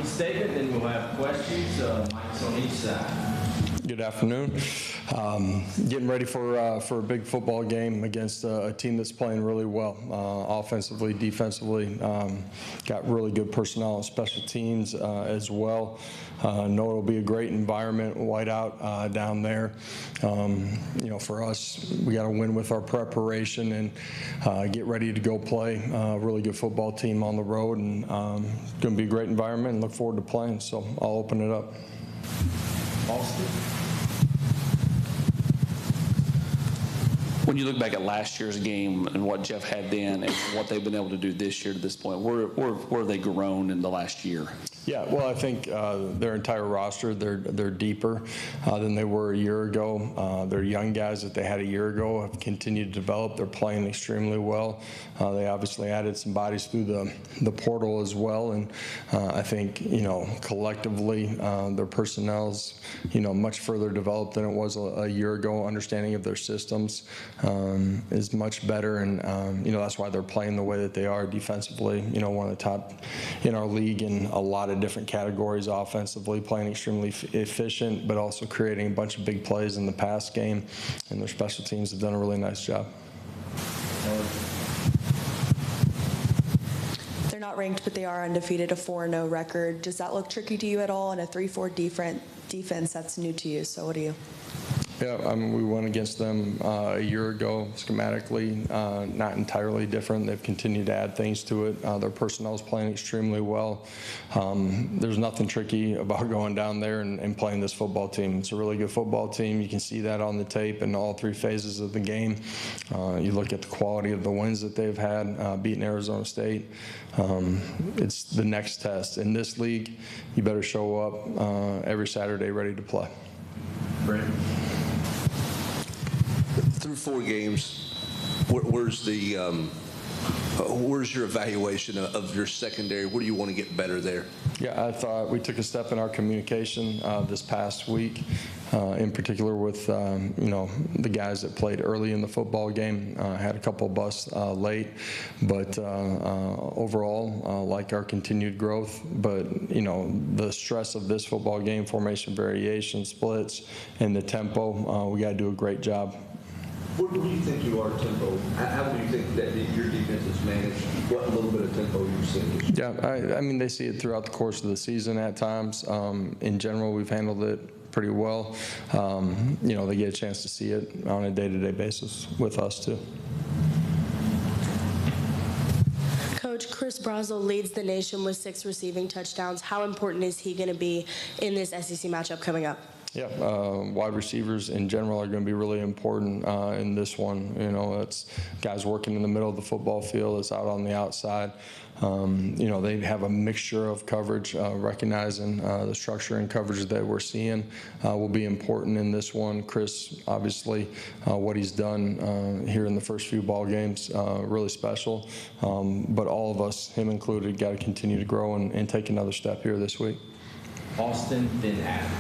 statement, then we'll have questions. Mics on each side. Good afternoon. Getting ready for a big football game against a team that's playing really well, offensively, defensively. Got really good personnel on special teams as well. Know it'll be a great environment, whiteout down there. For us, we got to win with our preparation and get ready to go play a really good football team on the road, and going to be a great environment and look forward to playing. So I'll open it up. Austin. When you look back at last year's game and what Jeff had then and what they've been able to do this year to this point, where have they grown in the last year? Yeah, well, I think their entire roster, they're deeper than they were a year ago. Their young guys that they had a year ago have continued to develop. They're playing extremely well. They obviously added some bodies through the portal as well, and I think collectively their personnel's much further developed than it was a year ago. Understanding of their systems is much better, and that's why they're playing the way that they are defensively. One of the top in our league in a lot of different categories offensively, playing extremely efficient, but also creating a bunch of big plays in the pass game, and their special teams have done a really nice job. They're not ranked, but they are undefeated, a 4-0 record. Does that look tricky to you at all? In a 3-4 defense, that's new to you, so what do you? Yeah, we went against them a year ago, schematically, not entirely different. They've continued to add things to it. Their personnel is playing extremely well. There's nothing tricky about going down there and playing this football team. It's a really good football team. You can see that on the tape in all three phases of the game. You look at the quality of the wins that they've had, beating Arizona State. It's the next test. In this league, you better show up every Saturday ready to play. Brandon. Through 4 games, where's your evaluation of your secondary? Where do you want to get better there? Yeah, I thought we took a step in our communication this past week, in particular with the guys that played early in the football game. Had a couple busts late, but overall, like our continued growth. But the stress of this football game, formation variation, splits, and the tempo, we got to do a great job. Where do you think you are tempo? How do you think that your defense is managed? What little bit of tempo you've seen? Yeah, I mean, they see it throughout the course of the season at times. In general, we've handled it pretty well. They get a chance to see it on a day-to-day basis with us too. Coach, Chris Brazel leads the nation with 6 receiving touchdowns. How important is he going to be in this SEC matchup coming up? Yeah, wide receivers in general are going to be really important in this one. It's guys working in the middle of the football field. It's out on the outside. They have a mixture of coverage, recognizing the structure and coverage that we're seeing will be important in this one. Chris, obviously, what he's done here in the first few ball games, really special. But all of us, him included, got to continue to grow and take another step here this week. Austin, then Adam.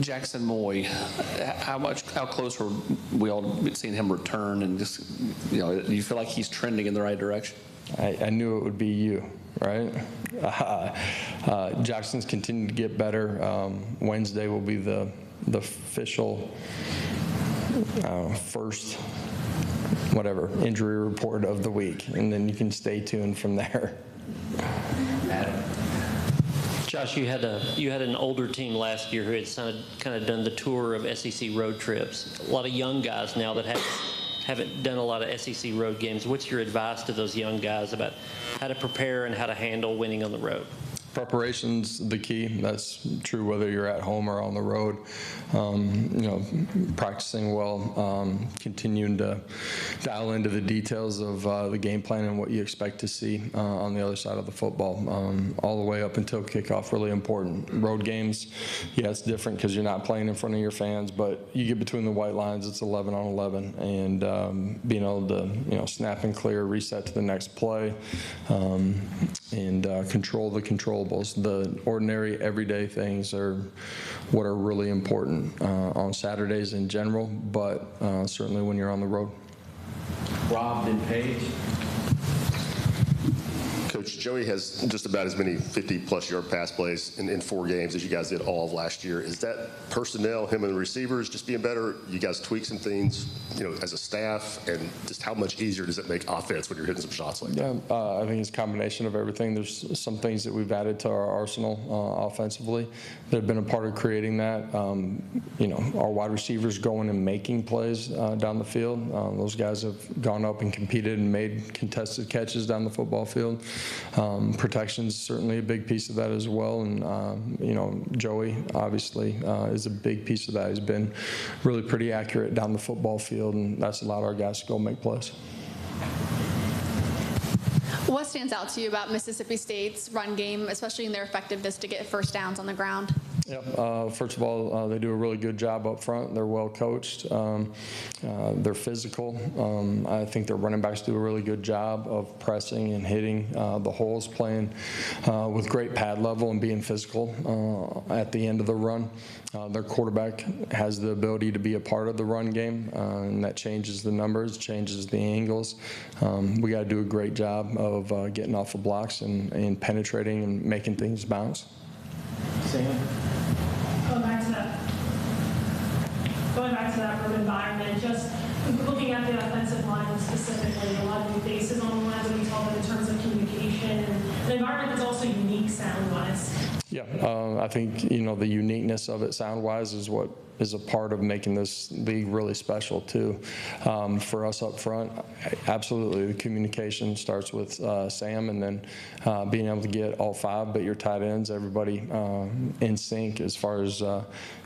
Jackson Moy, how close were we all seeing him return, and just do you feel like he's trending in the right direction? I knew it would be you, right? Jackson's continued to get better. Wednesday will be the official first injury report of the week, and then you can stay tuned from there. Adam. Josh, you had an older team last year who had kind of done the tour of SEC road trips. A lot of young guys now that haven't done a lot of SEC road games. What's your advice to those young guys about how to prepare and how to handle winning on the road? Preparation's the key. That's true whether you're at home or on the road. Practicing well, continuing to dial into the details of the game plan and what you expect to see on the other side of the football, all the way up until kickoff. Really important. Road games, yeah, it's different because you're not playing in front of your fans, but you get between the white lines, it's 11 on 11, and being able to snap and clear, reset to the next play, and control the controllables. The ordinary, everyday things are what are really important on Saturdays in general, but certainly when you're on the road. Rob and Paige. Coach, Joey has just about as many 50-plus yard pass plays in 4 games as you guys did all of last year. Is that personnel, him and the receivers, just being better? You guys tweak some things, as a staff, and just how much easier does it make offense when you're hitting some shots like that? Yeah, I think it's a combination of everything. There's some things that we've added to our arsenal offensively that have been a part of creating that. Our wide receivers going and making plays down the field. Those guys have gone up and competed and made contested catches down the football field. Protection's certainly a big piece of that as well, and Joey obviously is a big piece of that. He's been really pretty accurate down the football field, and that's allowed our guys to go make plays. What stands out to you about Mississippi State's run game, especially in their effectiveness to get first downs on the ground? Yep. First of all, they do a really good job up front. They're well coached. They're physical. I think their running backs do a really good job of pressing and hitting the holes, playing with great pad level and being physical at the end of the run. Their quarterback has the ability to be a part of the run game, and that changes the numbers, changes the angles. We got to do a great job of getting off the blocks and penetrating and making things bounce. Sam? Going back to that room environment, just looking at the offensive line specifically, a lot of new faces on the line that we talk about in terms of communication, and an environment that's also unique sound-wise. Yeah, I think, the uniqueness of it sound-wise is what is a part of making this league really special, too. For us up front, absolutely, the communication starts with Sam, and then being able to get all 5, but your tight ends, everybody in sync as far as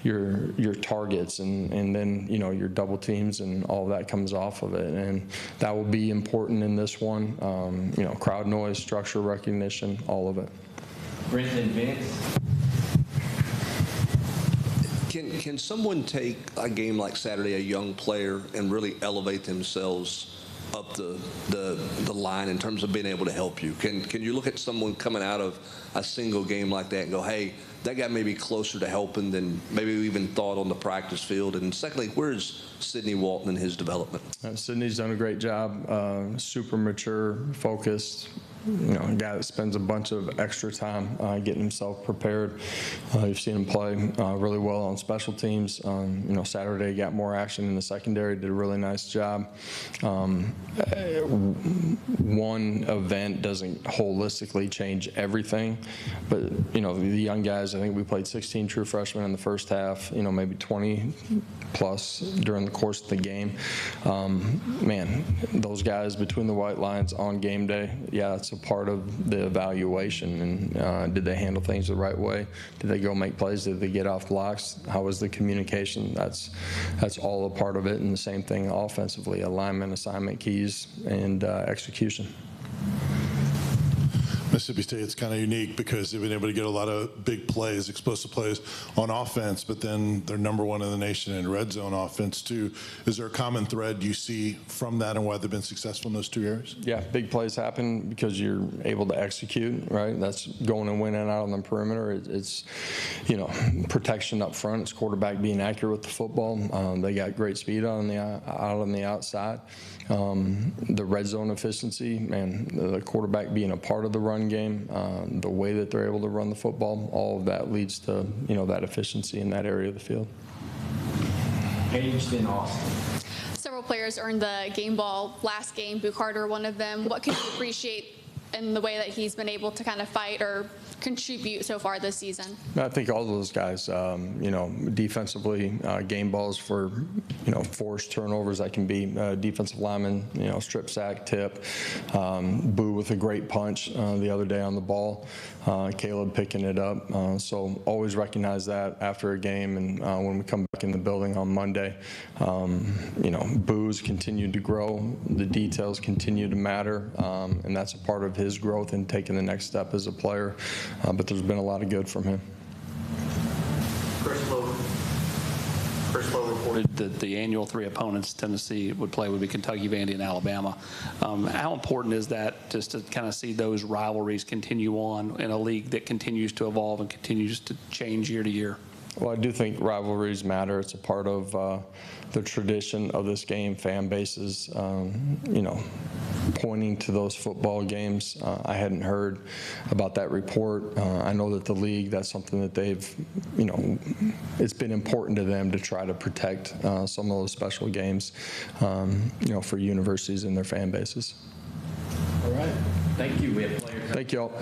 your targets, and then, your double teams and all of that comes off of it. And that will be important in this one, crowd noise, structure recognition, all of it. Brenton Vince? Can someone take a game like Saturday, a young player, and really elevate themselves up the line in terms of being able to help you? Can you look at someone coming out of a single game like that and go, hey, that guy may be closer to helping than maybe we even thought on the practice field? And secondly, where is Sidney Walton in his development? Sidney's done a great job, super mature, focused. A guy that spends a bunch of extra time getting himself prepared. You've seen him play really well on special teams. Saturday got more action in the secondary, did a really nice job. One event doesn't holistically change everything, but, the young guys, I think we played 16 true freshmen in the first half, maybe 20 plus during the course of the game. Those guys between the white lines on game day, that's a part of the evaluation. And did they handle things the right way? Did they go make plays? Did they get off blocks? How was the communication? That's all a part of it. And the same thing offensively: alignment, assignment keys, and execution. Mississippi State's kind of unique because they've been able to get a lot of big plays, explosive plays on offense, but then they're #1 in the nation in red zone offense too. Is there a common thread you see from that and why they've been successful in those 2 areas? Yeah, big plays happen because you're able to execute, right? That's going and winning out on the perimeter. It's protection up front. It's quarterback being accurate with the football. They got great speed out on the outside. The red zone efficiency, the quarterback being a part of the run game, the way that they're able to run the football, all of that leads to that efficiency in that area of the field. Aged in Austin. Several players earned the game ball last game. Boo Carter, one of them. What can you appreciate in the way that he's been able to kind of fight or contribute so far this season? I think all those guys, defensively, game balls for, forced turnovers. That can be defensive lineman, strip sack, tip. Boo with a great punch the other day on the ball. Caleb picking it up. So always recognize that after a game, and when we come back in the building on Monday, Boo's continued to grow. The details continue to matter, and that's a part of his growth and taking the next step as a player. But there's been a lot of good from him. Chris Lowe reported that the annual 3 opponents Tennessee would play would be Kentucky, Vandy, and Alabama. How important is that just to kind of see those rivalries continue on in a league that continues to evolve and continues to change year to year? Well, I do think rivalries matter. It's a part of the tradition of this game. Fan bases, pointing to those football games. I hadn't heard about that report. I know that the league, that's something that they've, it's been important to them to try to protect some of those special games, for universities and their fan bases. All right. Thank you. We have player. Thank you all.